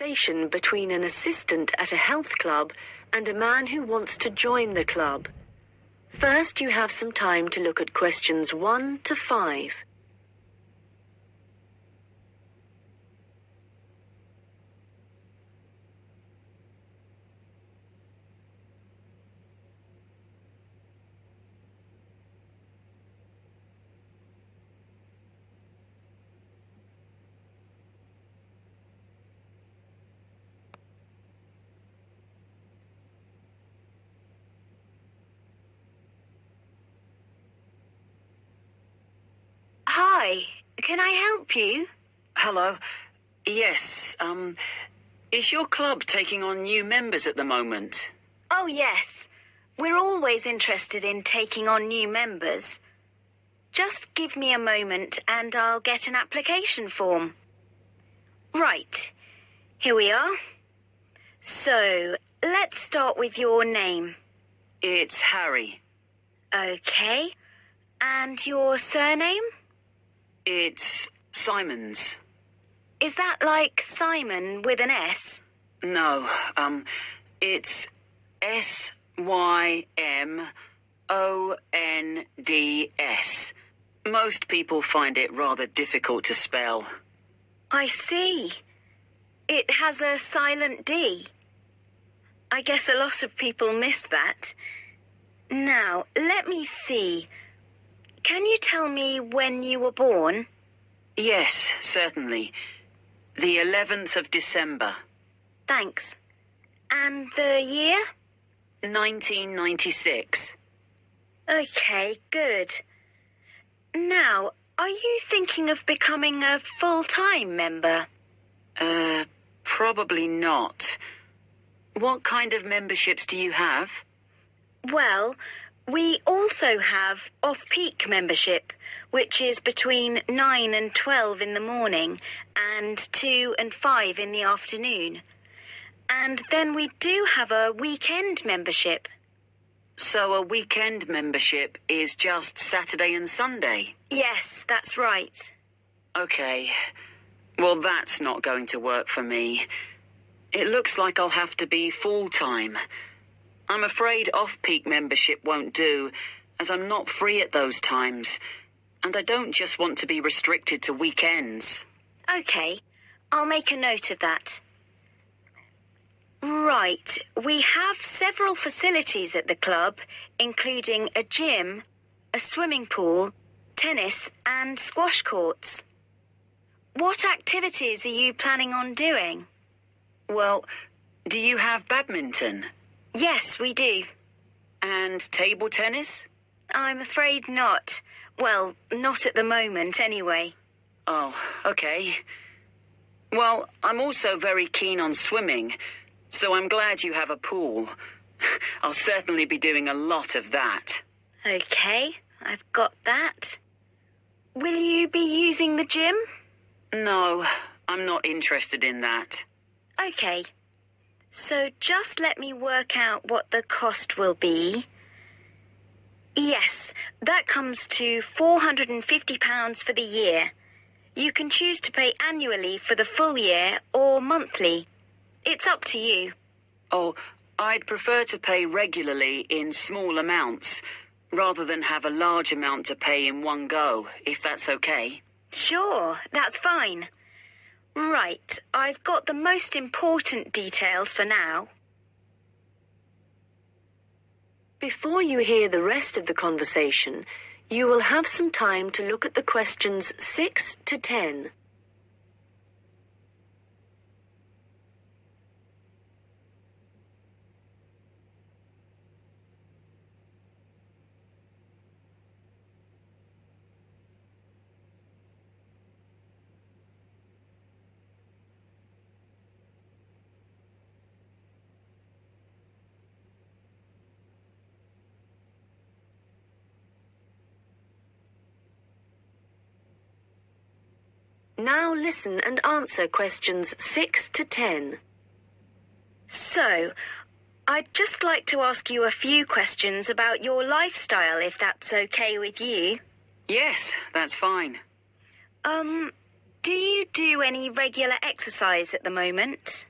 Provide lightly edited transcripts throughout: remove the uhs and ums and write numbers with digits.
conversation between an assistant at a health club and a man who wants to join the club. First, you have some time to look at questions 1 to 5. Hi, can I help you? Hello. Yes, is your club taking on new members at the moment? Oh, yes. We're always interested in taking on new members. Just give me a moment and I'll get an application form. Right, here we are. So, let's start with your name. It's Harry. Okay. And your surname? It's Simons. Is that like Simon with an S? No, it's Symonds. Most people find it rather difficult to spell. I see. It has a silent D. I guess a lot of people miss that. Now, let me see. Can you tell me when you were born? Yes, certainly. The 11th of December. Thanks. And the year? 1996. Okay, good. Now, are you thinking of becoming a full-time member? Probably not. What kind of memberships do you have? Well, we also have off-peak membership, which is between 9 and 12 in the morning and 2 and 5 in the afternoon. And then we do have a weekend membership. So a weekend membership is just Saturday and Sunday? Yes, that's right. Okay. Well, that's not going to work for me. It looks like I'll have to be full-time. I'm afraid off-peak membership won't do, as I'm not free at those times. And I don't just want to be restricted to weekends. Okay, I'll make a note of that. Right, we have several facilities at the club, including a gym, a swimming pool, tennis and squash courts. What activities are you planning on doing? Well, do you have badminton? Yes, we do. And table tennis? I'm afraid not. Well, not at the moment, anyway. Oh, okay. Well, I'm also very keen on swimming, so I'm glad you have a pool. I'll certainly be doing a lot of that. Okay, I've got that. Will you be using the gym? No, I'm not interested in that. Okay. So just let me work out what the cost will be. Yes, that comes to £450 for the year. You can choose to pay annually for the full year or monthly. It's up to you. Oh, I'd prefer to pay regularly in small amounts, rather than have a large amount to pay in one go, if that's okay. Sure, that's fine. Right, I've got the most important details for now. Before you hear the rest of the conversation, you will have some time to look at the questions 6 to 10. Now listen and answer questions 6 to 10. So, I'd just like to ask you a few questions about your lifestyle, if that's okay with you. Yes, that's fine. Do you do any regular exercise at the moment?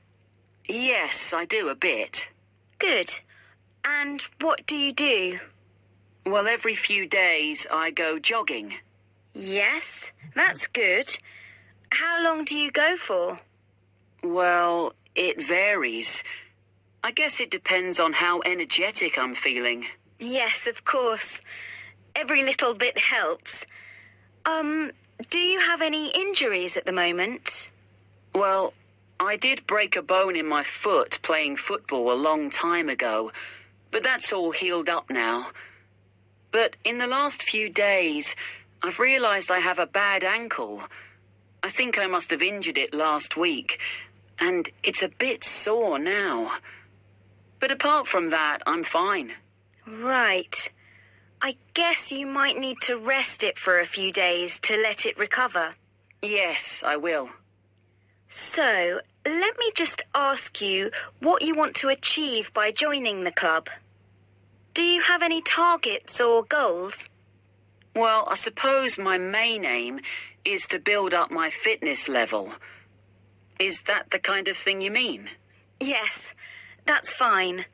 Yes, I do a bit. Good. And what do you do? Well, every few days I go jogging. Yes, that's good. How long do you go for? Well, it varies. I guess it depends on how energetic I'm feeling. Yes, of course. Every little bit helps. Do you have any injuries at the moment? Well, I did break a bone in my foot playing football a long time ago, but that's all healed up now. But in the last few days, I've realised I have a bad ankle. I think I must have injured it last week, and it's a bit sore now. But apart from that, I'm fine. Right. I guess you might need to rest it for a few days to let it recover. Yes, I will. So, let me just ask you what you want to achieve by joining the club. Do you have any targets or goals? Well, I suppose my main aim is to build up my fitness level. Is that the kind of thing you mean? Yes, that's fine.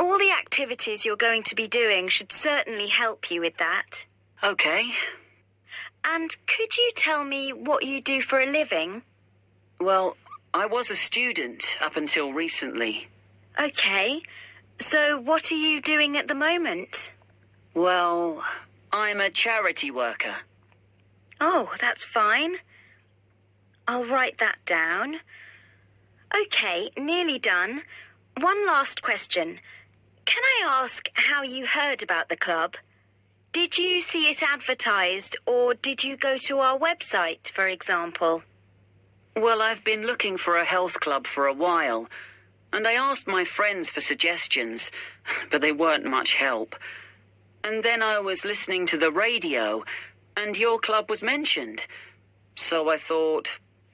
All the activities you're going to be doing should certainly help you with that. Okay. And could you tell me what you do for a living? Well, I was a student up until recently. Okay. So what are you doing at the moment? Well, I'm a charity worker. Oh, that's fine. I'll write that down. Okay, nearly done. One last question. Can I ask how you heard about the club? Did you see it advertised, or did you go to our website, for example? Well, I've been looking for a health club for a while, and I asked my friends for suggestions, but they weren't much help. And then I was listening to the radio, and your club was mentioned. So I thought,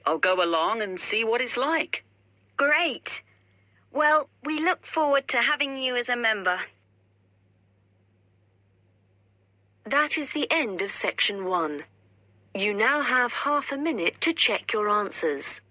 I'll go along and see what it's like. Great. Well, we look forward to having you as a member. That is the end of section 1. You now have half a minute to check your answers.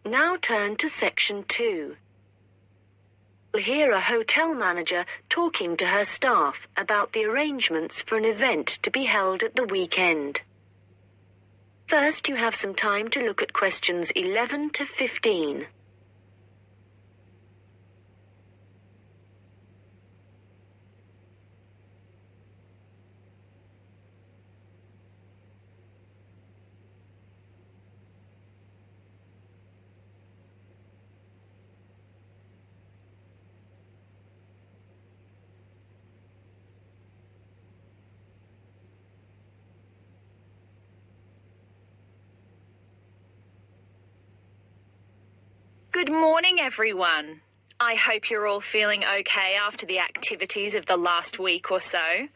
Now turn to section 2. You'll hear a hotel manager talking to her staff about the arrangements for an event to be held at the weekend. First, you have some time to look at questions 11 to 15. Good morning, everyone. I hope you're all feeling okay after the activities of the last week or so.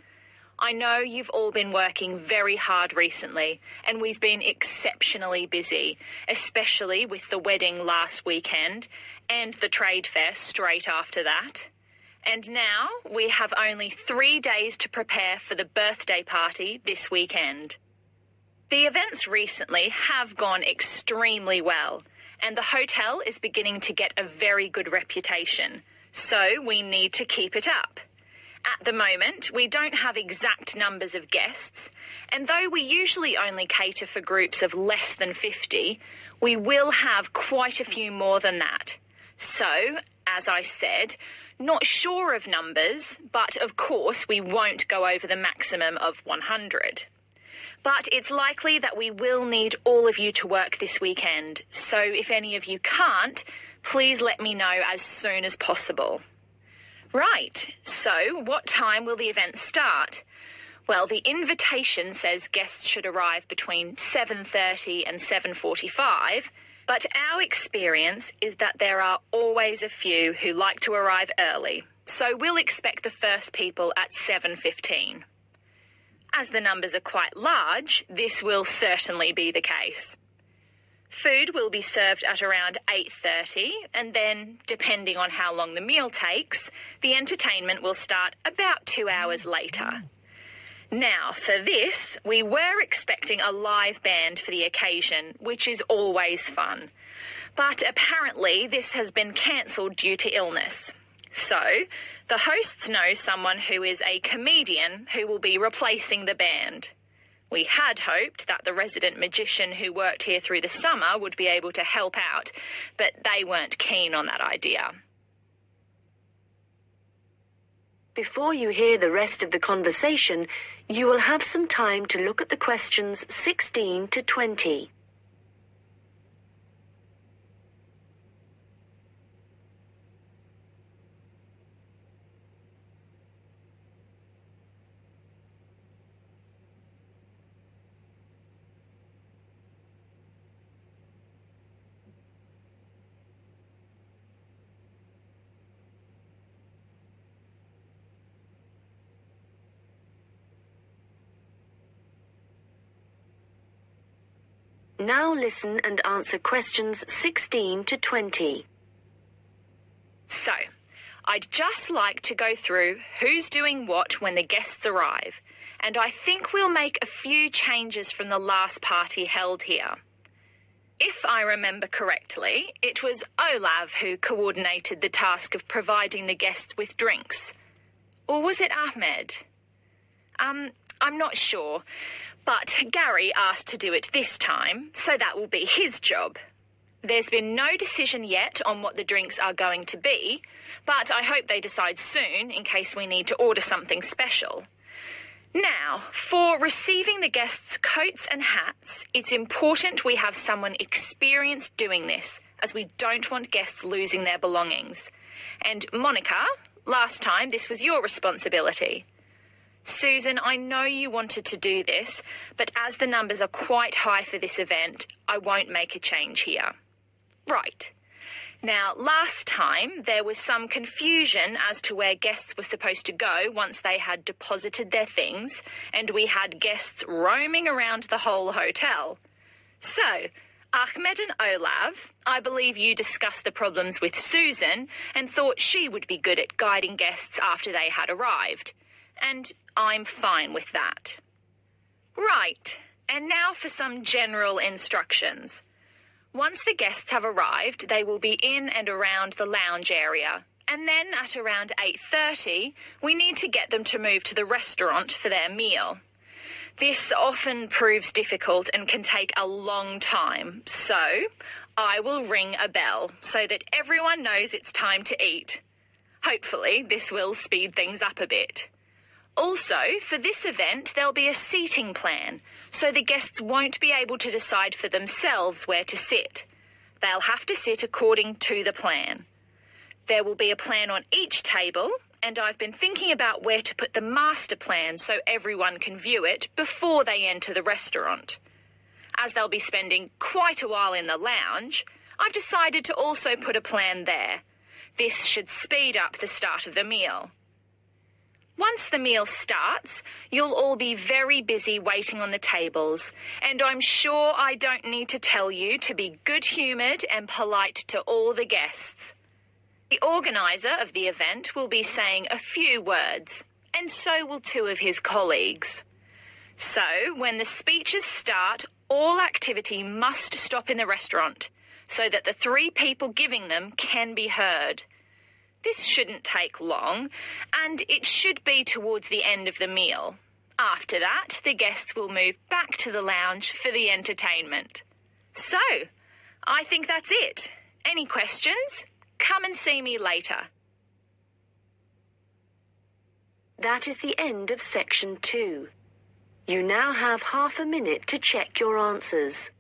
I know you've all been working very hard recently, and we've been exceptionally busy, especially with the wedding last weekend and the trade fair straight after that. And now we have only 3 days to prepare for the birthday party this weekend. The events recently have gone extremely well, and the hotel is beginning to get a very good reputation, so we need to keep it up. At the moment, we don't have exact numbers of guests, and though we usually only cater for groups of less than 50, we will have quite a few more than that. So, as I said, not sure of numbers, but of course we won't go over the maximum of 100. But it's likely that we will need all of you to work this weekend, so if any of you can't, please let me know as soon as possible. Right, so what time will the event start? Well, the invitation says guests should arrive between 7:30 and 7:45, But our experience is that there are always a few who like to arrive early, so we'll expect the first people at 7:15. As the numbers are quite large, this will certainly be the case. Food will be served at around 8:30, and then, depending on how long the meal takes, the entertainment will start about 2 hours later. Now, for this, we were expecting a live band for the occasion, which is always fun. But apparently this has been cancelled due to illness. So, the hosts know someone who is a comedian who will be replacing the band. We had hoped that the resident magician who worked here through the summer would be able to help out, but they weren't keen on that idea. Before you hear the rest of the conversation, you will have some time to look at the questions 16 to 20. Now listen and answer questions 16 to 20. So, I'd just like to go through who's doing what when the guests arrive, and I think we'll make a few changes from the last party held here. If I remember correctly, it was Olav who coordinated the task of providing the guests with drinks. Or was it Ahmed? I'm not sure, but Gary asked to do it this time, so that will be his job. There's been no decision yet on what the drinks are going to be, but I hope they decide soon in case we need to order something special. Now, for receiving the guests' coats and hats, it's important we have someone experienced doing this, as we don't want guests losing their belongings. And Monica, last time this was your responsibility. Susan, I know you wanted to do this, but as the numbers are quite high for this event, I won't make a change here. Right. Now, last time there was some confusion as to where guests were supposed to go once they had deposited their things, and we had guests roaming around the whole hotel. So, Ahmed and Olav, I believe you discussed the problems with Susan and thought she would be good at guiding guests after they had arrived. And I'm fine with that. Right, and now for some general instructions. Once the guests have arrived, they will be in and around the lounge area. And then at around 8:30, we need to get them to move to the restaurant for their meal. This often proves difficult and can take a long time, so I will ring a bell so that everyone knows it's time to eat. Hopefully, this will speed things up a bit. Also, for this event, there'll be a seating plan, so the guests won't be able to decide for themselves where to sit. They'll have to sit according to the plan. There will be a plan on each table, and I've been thinking about where to put the master plan so everyone can view it before they enter the restaurant. As they'll be spending quite a while in the lounge, I've decided to also put a plan there. This should speed up the start of the meal. Once the meal starts, you'll all be very busy waiting on the tables, and I'm sure I don't need to tell you to be good-humoured and polite to all the guests. The organiser of the event will be saying a few words, and so will two of his colleagues. So, when the speeches start, all activity must stop in the restaurant, so that the three people giving them can be heard. This shouldn't take long, and it should be towards the end of the meal. After that, the guests will move back to the lounge for the entertainment. So, I think that's it. Any questions? Come and see me later. That is the end of section 2. You now have half a minute to check your answers.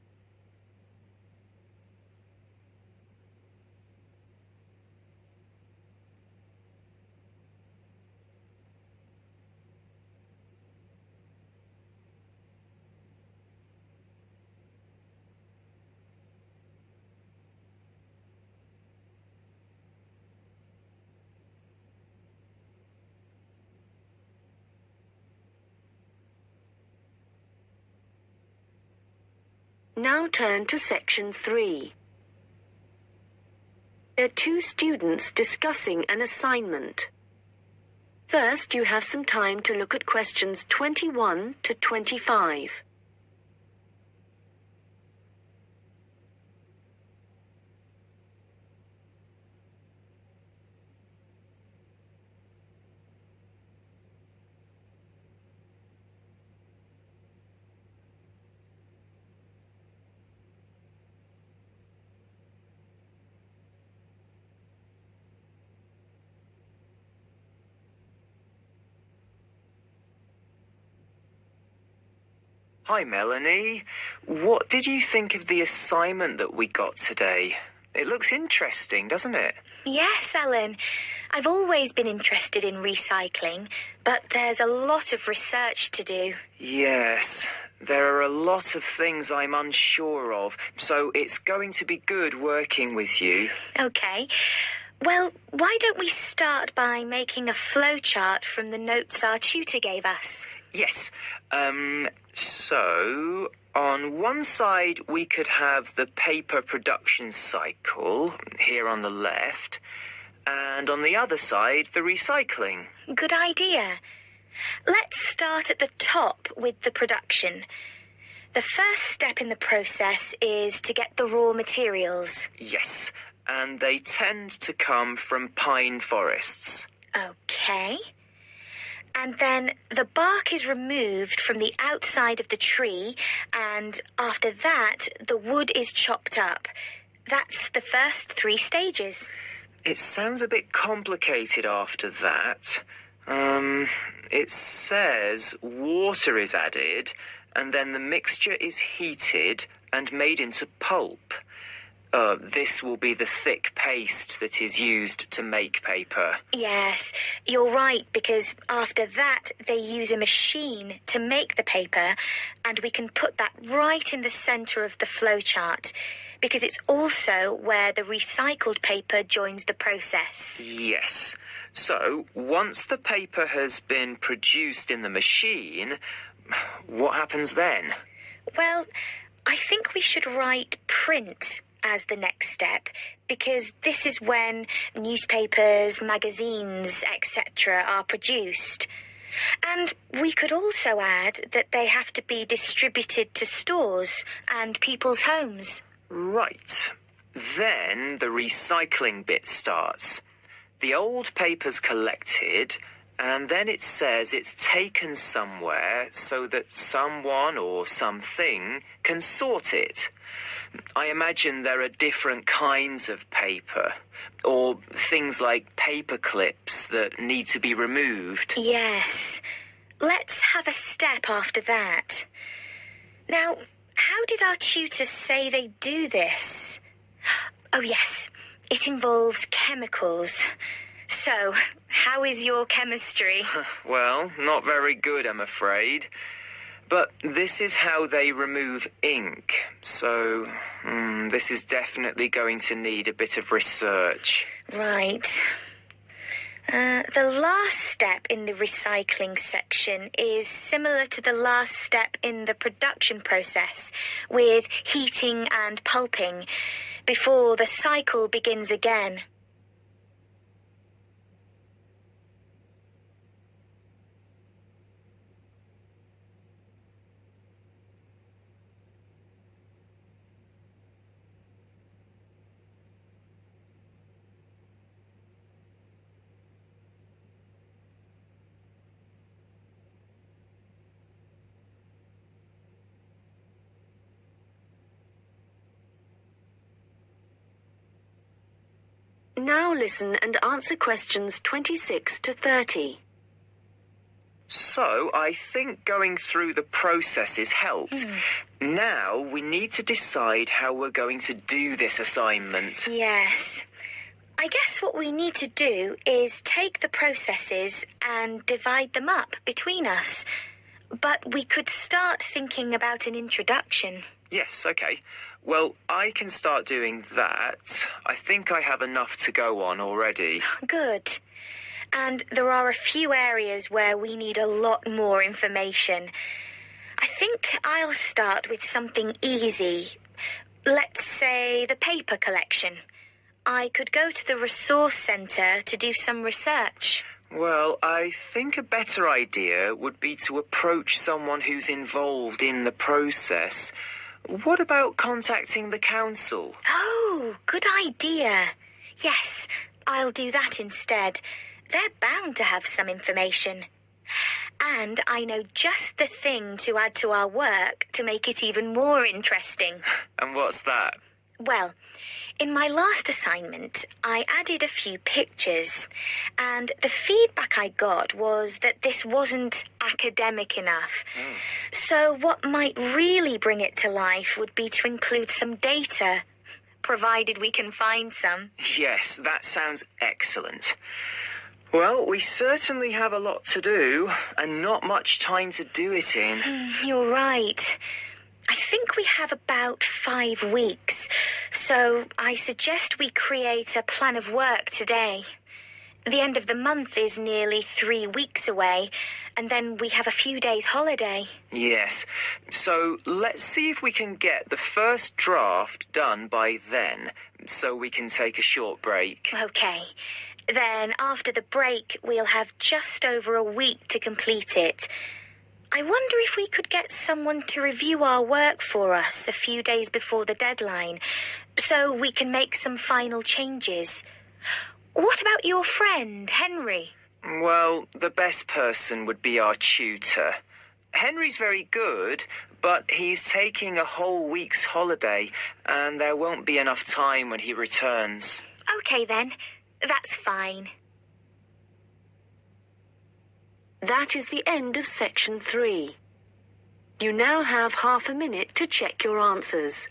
Now turn to section 3. There are 2 students discussing an assignment. First, you have some time to look at questions 21 to 25. Hi, Melanie. What did you think of the assignment that we got today? It looks interesting, doesn't it? Yes, Alan. I've always been interested in recycling, but there's a lot of research to do. Yes, there are a lot of things I'm unsure of, so it's going to be good working with you. Okay. Well, why don't we start by making a flowchart from the notes our tutor gave us? Yes. So on one side we could have the paper production cycle here on the left, and on the other side the recycling. Good idea. Let's start at the top with the production. The first step in the process is to get the raw materials. Yes, and they tend to come from pine forests. Okay. And then the bark is removed from the outside of the tree, and after that, the wood is chopped up. That's the first 3 stages. It sounds a bit complicated after that. It says water is added, and then the mixture is heated and made into pulp. This will be the thick paste that is used to make paper. Yes, you're right, because after that they use a machine to make the paper, and we can put that right in the centre of the flowchart, because it's also where the recycled paper joins the process. Yes. So, once the paper has been produced in the machine, what happens then? Well, I think we should write print as the next step, because this is when newspapers, magazines, etc. are produced. And we could also add that they have to be distributed to stores and people's homes. Right. Then the recycling bit starts. The old paper's collected, and then it says it's taken somewhere so that someone or something can sort it. I imagine there are different kinds of paper, or things like paper clips that need to be removed. Yes. Let's have a step after that. Now, how did our tutors say they do this? Oh, yes. It involves chemicals. So, how is your chemistry? Well, not very good, I'm afraid. But this is how they remove ink, so this is definitely going to need a bit of research. Right. The last step in the recycling section is similar to the last step in the production process, with heating and pulping, before the cycle begins again. Now listen and answer questions 26 to 30. So, I think going through the processes helped. Now, we need to decide how we're going to do this assignment. Yes. I guess what we need to do is take the processes and divide them up between us. But we could start thinking about an introduction. Yes, okay. Well, I can start doing that. I think I have enough to go on already. Good. And there are a few areas where we need a lot more information. I think I'll start with something easy. Let's say the paper collection. I could go to the resource centre to do some research. Well, I think a better idea would be to approach someone who's involved in the process. What about contacting the council? Oh, good idea. Yes, I'll do that instead. They're bound to have some information. And I know just the thing to add to our work to make it even more interesting. And what's that? Well, in my last assignment, I added a few pictures, and the feedback I got was that this wasn't academic enough. So what might really bring it to life would be to include some data, provided we can find some. Yes, that sounds excellent. Well, we certainly have a lot to do, and not much time to do it in. You're right. I think we have about 5 weeks, so I suggest we create a plan of work today. The end of the month is nearly 3 weeks away, and then we have a few days holiday. Yes, so let's see if we can get the first draft done by then, so we can take a short break. Okay. Then, after the break, we'll have just over a week to complete it. I wonder if we could get someone to review our work for us a few days before the deadline, so we can make some final changes. What about your friend, Henry? Well, the best person would be our tutor. Henry's very good, but he's taking a whole week's holiday, and there won't be enough time when he returns. Okay, then. That's fine. That is the end of section 3. You now have half a minute to check your answers.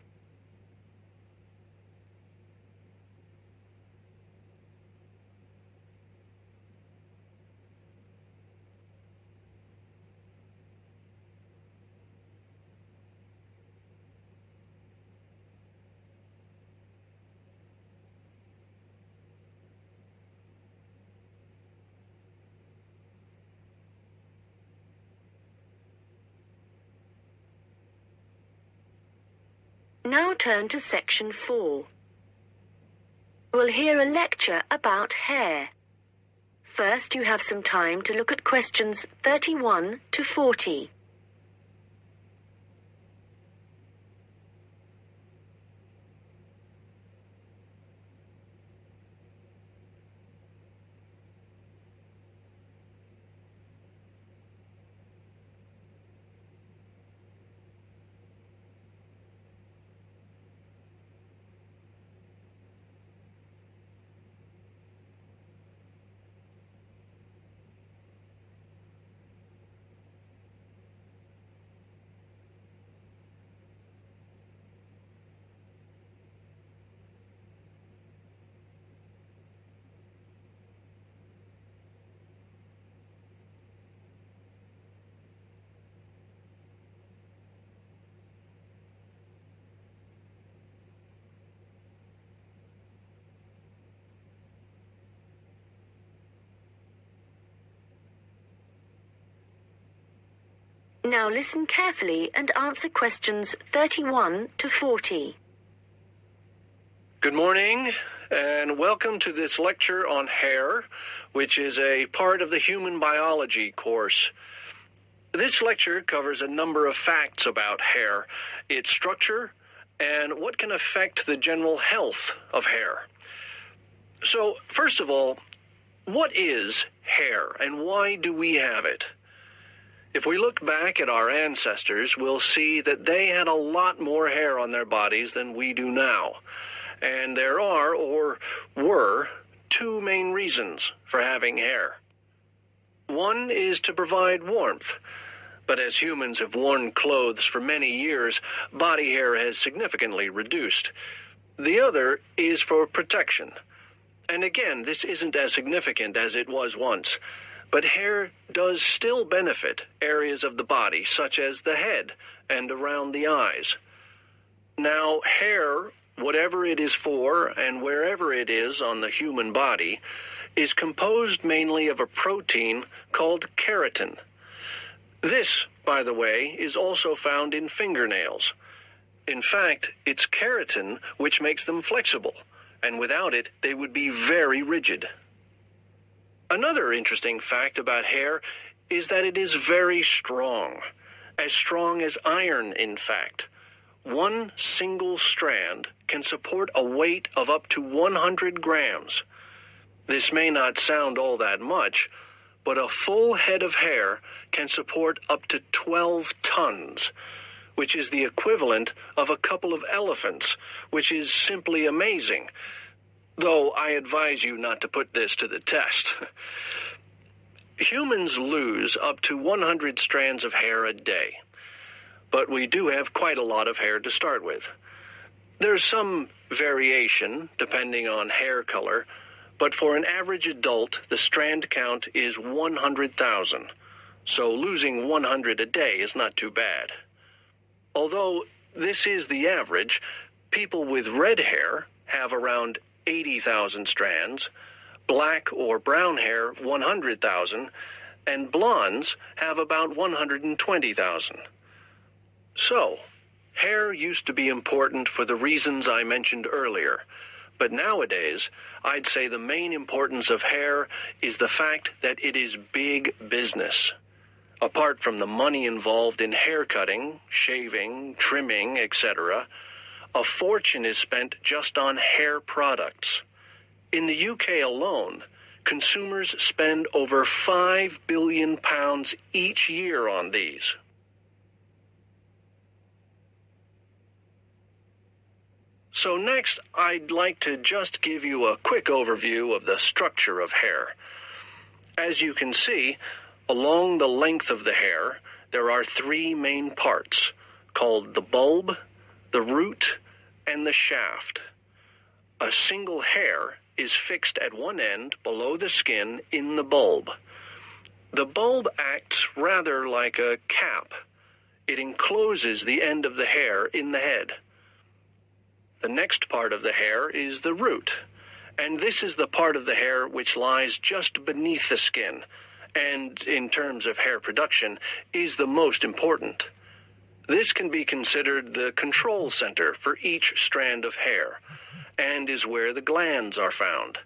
Now turn to section 4. We'll hear a lecture about hair. First, you have some time to look at questions 31 to 40. Now listen carefully and answer questions 31 to 40. Good morning, and welcome to this lecture on hair, which is a part of the human biology course. This lecture covers a number of facts about hair, its structure, and what can affect the general health of hair. So, first of all, what is hair, and why do we have it? If we look back at our ancestors, we'll see that they had a lot more hair on their bodies than we do now. And there are, or were, 2 main reasons for having hair. One is to provide warmth. But as humans have worn clothes for many years, body hair has significantly reduced. The other is for protection. And again, this isn't as significant as it was once. But hair does still benefit areas of the body, such as the head and around the eyes. Now, hair, whatever it is for and wherever it is on the human body, is composed mainly of a protein called keratin. This, by the way, is also found in fingernails. In fact, it's keratin which makes them flexible, and without it, they would be very rigid. Another interesting fact about hair is that it is very strong as iron, in fact. One single strand can support a weight of up to 100 grams. This may not sound all that much, but a full head of hair can support up to 12 tons, which is the equivalent of a couple of elephants, which is simply amazing. Though I advise you not to put this to the test. Humans lose up to 100 strands of hair a day, but we do have quite a lot of hair to start with. There's some variation depending on hair color, but for an average adult, the strand count is 100,000, so losing 100 a day is not too bad. Although this is the average, people with red hair have around 80,000 strands, black or brown hair 100,000, and blondes have about 120,000. So, hair used to be important for the reasons I mentioned earlier, but nowadays I'd say the main importance of hair is the fact that it is big business. Apart from the money involved in hair cutting, shaving, trimming, etc., a fortune is spent just on hair products. In the UK alone, consumers spend over £5 billion each year on these. So next, I'd like to just give you a quick overview of the structure of hair. As you can see, along the length of the hair, there are three main parts, called the bulb, the root, and the shaft. A single hair is fixed at one end below the skin in the bulb. The bulb acts rather like a cap. It encloses the end of the hair in the head. The next part of the hair is the root, and this is the part of the hair which lies just beneath the skin, and in terms of hair production, is the most important. This can be considered the control center for each strand of hair, and is where the glands are found.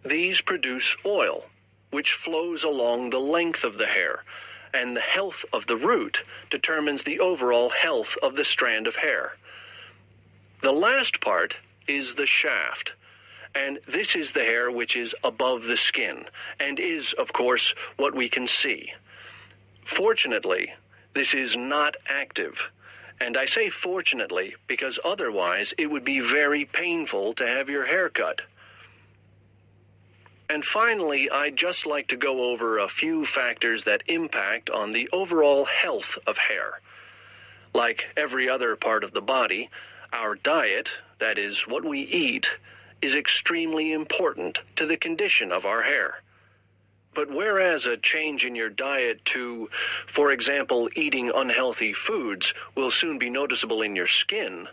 These produce oil, which flows along the length of the hair, and the health of the root determines the overall health of the strand of hair. The last part is the shaft, and this is the hair which is above the skin, and is, of course, what we can see. Fortunately, this is not active, and I say fortunately because otherwise it would be very painful to have your hair cut. And finally, I'd just like to go over a few factors that impact on the overall health of hair. Like every other part of the body, our diet, that is, what we eat, is extremely important to the condition of our hair. But whereas a change in your diet to, for example, eating unhealthy foods will soon be noticeable in your skin,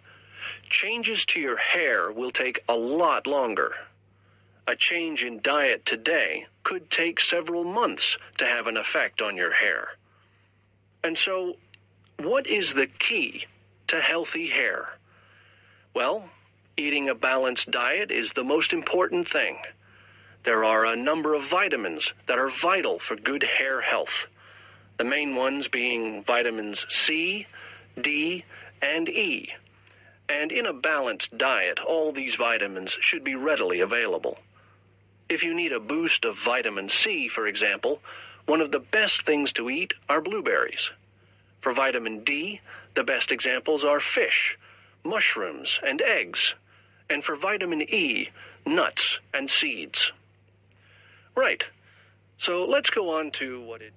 changes to your hair will take a lot longer. A change in diet today could take several months to have an effect on your hair. And so, what is the key to healthy hair? Well, eating a balanced diet is the most important thing. There are a number of vitamins that are vital for good hair health. The main ones being vitamins C, D, and E. And in a balanced diet, all these vitamins should be readily available. If you need a boost of vitamin C, for example, one of the best things to eat are blueberries. For vitamin D, the best examples are fish, mushrooms, and eggs. And for vitamin E, nuts and seeds. Right. So let's go on to what it